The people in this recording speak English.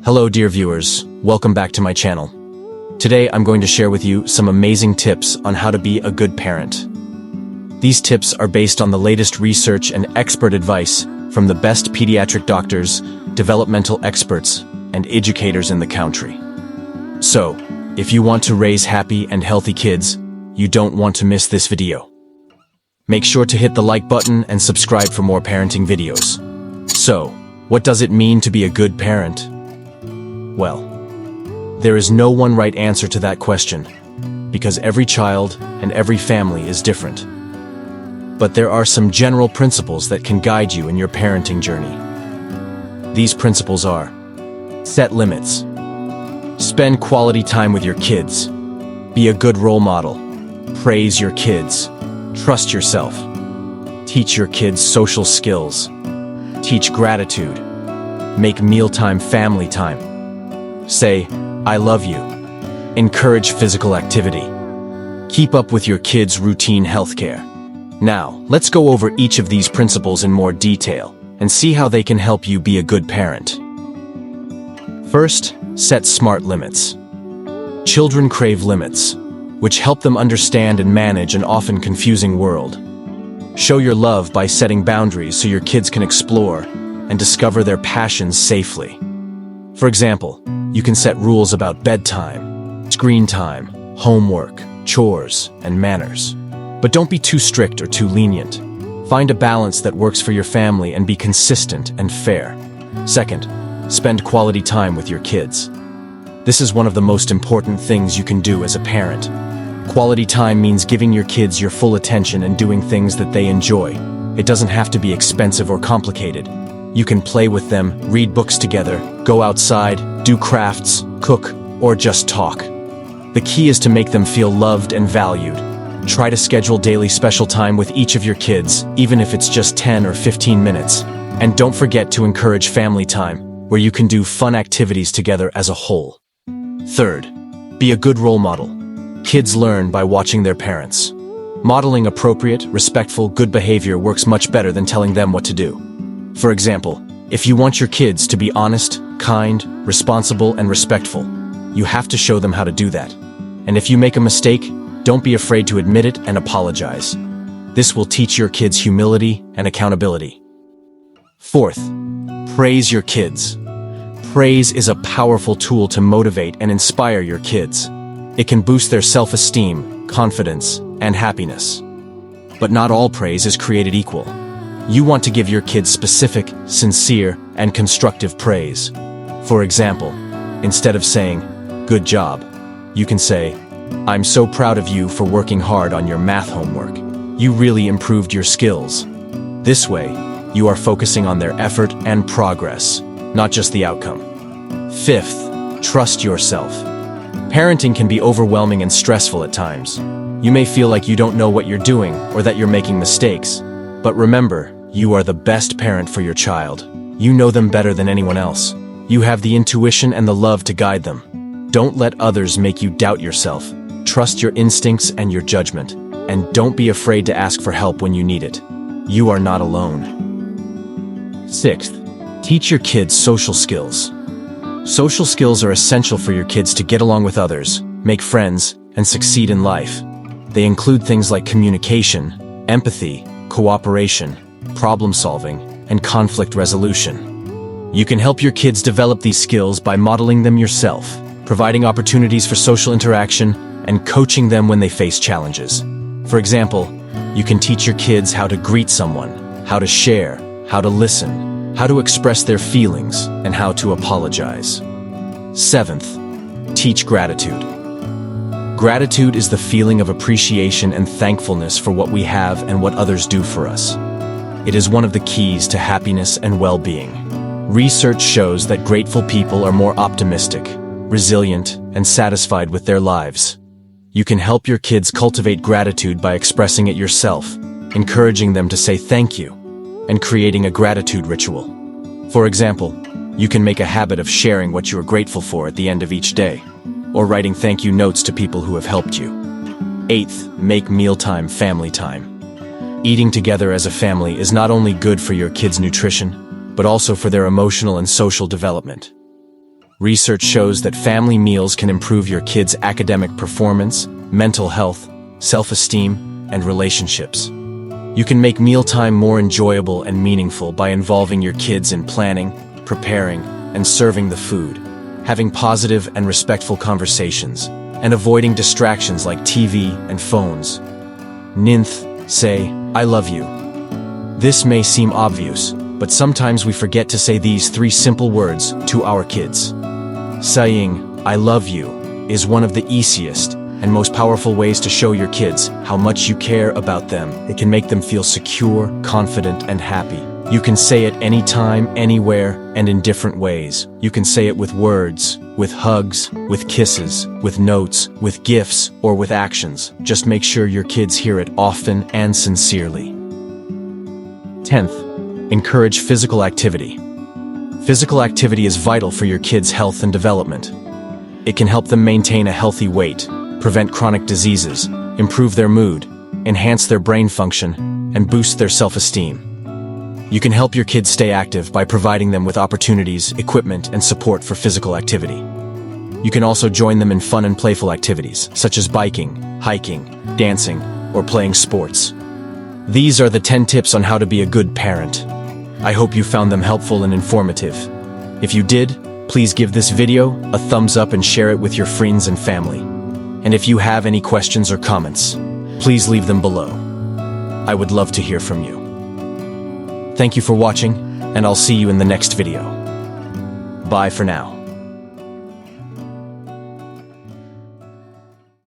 Hello dear viewers, welcome back to my channel. Today I'm going to share with you some amazing tips on how to be a good parent. These tips are based on the latest research and expert advice from the best pediatric doctors, developmental experts, and educators in the country. So, if you want to raise happy and healthy kids, you don't want to miss this video. Make sure to hit the like button and subscribe for more parenting videos. So, what does it mean to be a good parent? Well, there is no one right answer to that question, because every child and every family is different. But there are some general principles that can guide you in your parenting journey. These principles are: set limits, spend quality time with your kids, be a good role model, praise your kids, trust yourself, teach your kids social skills, teach gratitude, make mealtime family time, say, "I love you," encourage physical activity, keep up with your kids' routine healthcare. Now, let's go over each of these principles in more detail and see how they can help you be a good parent. First, set smart limits. Children crave limits, which help them understand and manage an often confusing world. Show your love by setting boundaries so your kids can explore and discover their passions safely. For example, you can set rules about bedtime, screen time, homework, chores, and manners. But don't be too strict or too lenient. Find a balance that works for your family and be consistent and fair. Second, spend quality time with your kids. This is one of the most important things you can do as a parent. Quality time means giving your kids your full attention and doing things that they enjoy. It doesn't have to be expensive or complicated. You can play with them, read books together, go outside, do crafts, cook, or just talk. The key is to make them feel loved and valued. Try to schedule daily special time with each of your kids, even if it's just 10 or 15 minutes. And don't forget to encourage family time, where you can do fun activities together as a whole. Third, be a good role model. Kids learn by watching their parents. Modeling appropriate, respectful, good behavior works much better than telling them what to do. For example, if you want your kids to be honest, kind, responsible, and respectful, you have to show them how to do that. And if you make a mistake, don't be afraid to admit it and apologize. This will teach your kids humility and accountability. Fourth, praise your kids. Praise is a powerful tool to motivate and inspire your kids. It can boost their self-esteem, confidence, and happiness. But not all praise is created equal. You want to give your kids specific, sincere, and constructive praise. For example, instead of saying, "Good job," you can say, "I'm so proud of you for working hard on your math homework. You really improved your skills." This way, you are focusing on their effort and progress, not just the outcome. Fifth, trust yourself. Parenting can be overwhelming and stressful at times. You may feel like you don't know what you're doing or that you're making mistakes. But remember, you are the best parent for your child. You know them better than anyone else. You have the intuition and the love to guide them. Don't let others make you doubt yourself. Trust your instincts and your judgment. And don't be afraid to ask for help when you need it. You are not alone. Sixth, teach your kids social skills. Social skills are essential for your kids to get along with others, make friends, and succeed in life. They include things like communication, empathy, cooperation, problem-solving, and conflict resolution. You can help your kids develop these skills by modeling them yourself, providing opportunities for social interaction, and coaching them when they face challenges. For example, you can teach your kids how to greet someone, how to share, how to listen, how to express their feelings, and how to apologize. Seventh, teach gratitude. Gratitude is the feeling of appreciation and thankfulness for what we have and what others do for us. It is one of the keys to happiness and well-being. Research shows that grateful people are more optimistic, resilient, and satisfied with their lives. You can help your kids cultivate gratitude by expressing it yourself, encouraging them to say thank you, and creating a gratitude ritual. For example, you can make a habit of sharing what you are grateful for at the end of each day, or writing thank you notes to people who have helped you. Eighth, make mealtime family time. Eating together as a family is not only good for your kids' nutrition, but also for their emotional and social development. Research shows that family meals can improve your kids' academic performance, mental health, self-esteem, and relationships. You can make mealtime more enjoyable and meaningful by involving your kids in planning, preparing, and serving the food, having positive and respectful conversations, and avoiding distractions like TV and phones. Ninth, say, "I love you." This may seem obvious, but sometimes we forget to say these 3 simple words to our kids. Saying, "I love you," is one of the easiest and most powerful ways to show your kids how much you care about them. It can make them feel secure, confident, and happy. You can say it anytime, anywhere, and in different ways. You can say it with words, with hugs, with kisses, with notes, with gifts, or with actions. Just make sure your kids hear it often and sincerely. 10th, encourage physical activity. Physical activity is vital for your kids' health and development. It can help them maintain a healthy weight, prevent chronic diseases, improve their mood, enhance their brain function, and boost their self-esteem. You can help your kids stay active by providing them with opportunities, equipment, and support for physical activity. You can also join them in fun and playful activities, such as biking, hiking, dancing, or playing sports. These are the 10 tips on how to be a good parent. I hope you found them helpful and informative. If you did, please give this video a thumbs up and share it with your friends and family. And if you have any questions or comments, please leave them below. I would love to hear from you. Thank you for watching, and I'll see you in the next video. Bye for now.